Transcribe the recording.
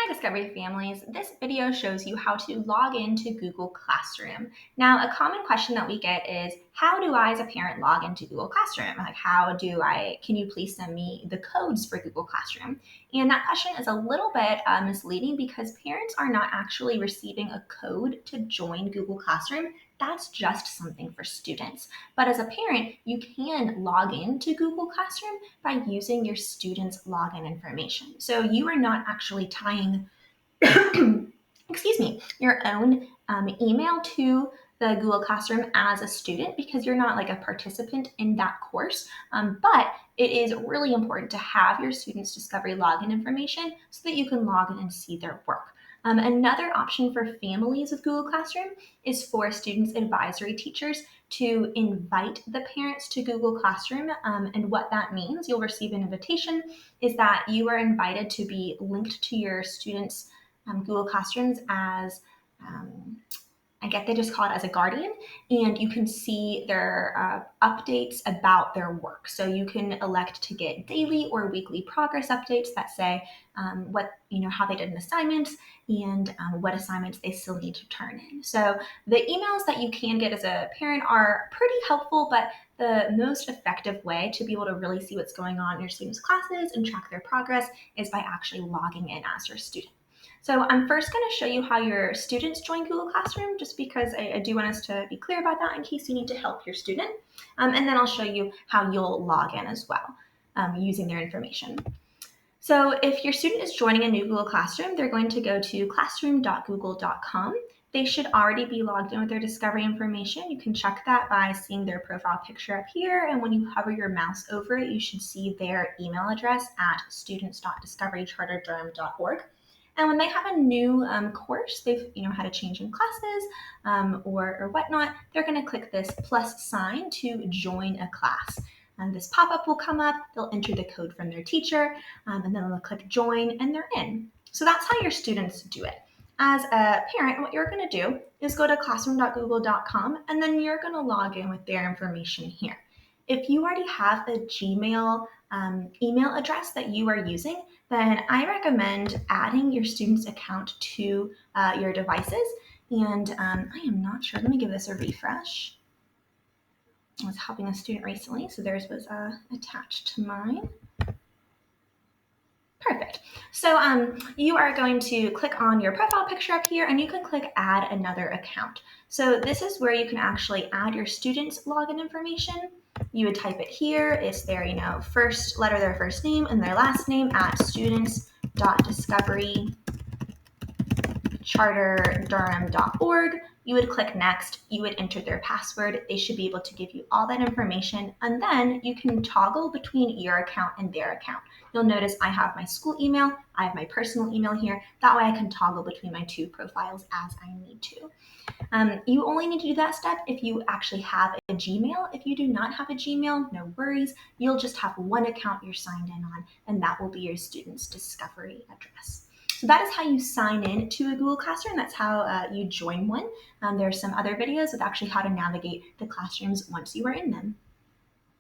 Hi Discovery families, this video shows you how to log into Google Classroom. Now a common question that we get is, how do I as a parent log into Google Classroom? Can you please send me the codes for Google Classroom? And that question is a little bit misleading because parents are not actually receiving a code to join Google Classroom. That's just something for students. But as a parent, you can log into Google Classroom by using your student's login information. So you are not actually tying your own email to the Google Classroom as a student because you're not like a participant in that course. But it is really important to have your students' Discovery login information so that you can log in and see their work. Another option for families with Google Classroom is for students' advisory teachers to invite the parents to Google Classroom. And what that means, you'll receive an invitation, is that you are invited to be linked to your students' Google Classrooms as they just call it as a guardian, and you can see their updates about their work. So you can elect to get daily or weekly progress updates that say how they did an assignment and what assignments they still need to turn in. So the emails that you can get as a parent are pretty helpful, but the most effective way to be able to really see what's going on in your students' classes and track their progress is by actually logging in as your student. So I'm first going to show you how your students join Google Classroom, just because I do want us to be clear about that in case you need to help your student. And then I'll show you how you'll log in as well using their information. So if your student is joining a new Google Classroom, they're going to go to classroom.google.com. They should already be logged in with their Discovery information. You can check that by seeing their profile picture up here, and when you hover your mouse over it, you should see their email address at students.discoverycharterdurham.org. And when they have a new course, they've had a change in classes or whatnot, they're going to click this plus sign to join a class. And this pop-up will come up, they'll enter the code from their teacher, and then they'll click join and they're in. So that's how your students do it. As a parent, what you're going to do is go to classroom.google.com and then you're going to log in with their information here. If you already have a Gmail email address that you are using, then I recommend adding your student's account to your devices. And I am not sure. Let me give this a refresh. I was helping a student recently, so theirs was attached to mine. Perfect. So you are going to click on your profile picture up here and you can click add another account. So this is where you can actually add your student's login information. You would type it here. It's their first letter, their first name and their last name at students.discoverycharterdurham.org. You would click next, you would enter their password. They should be able to give you all that information, and then you can toggle between your account and their account. You'll notice I have my school email, I have my personal email here. That way I can toggle between my two profiles as I need to. You only need to do that step if you actually have a Gmail. If you do not have a Gmail, no worries. You'll just have one account you're signed in on, and that will be your student's Discovery address. So that is how you sign in to a Google Classroom. That's how you join one. There are some other videos with actually how to navigate the classrooms once you are in them.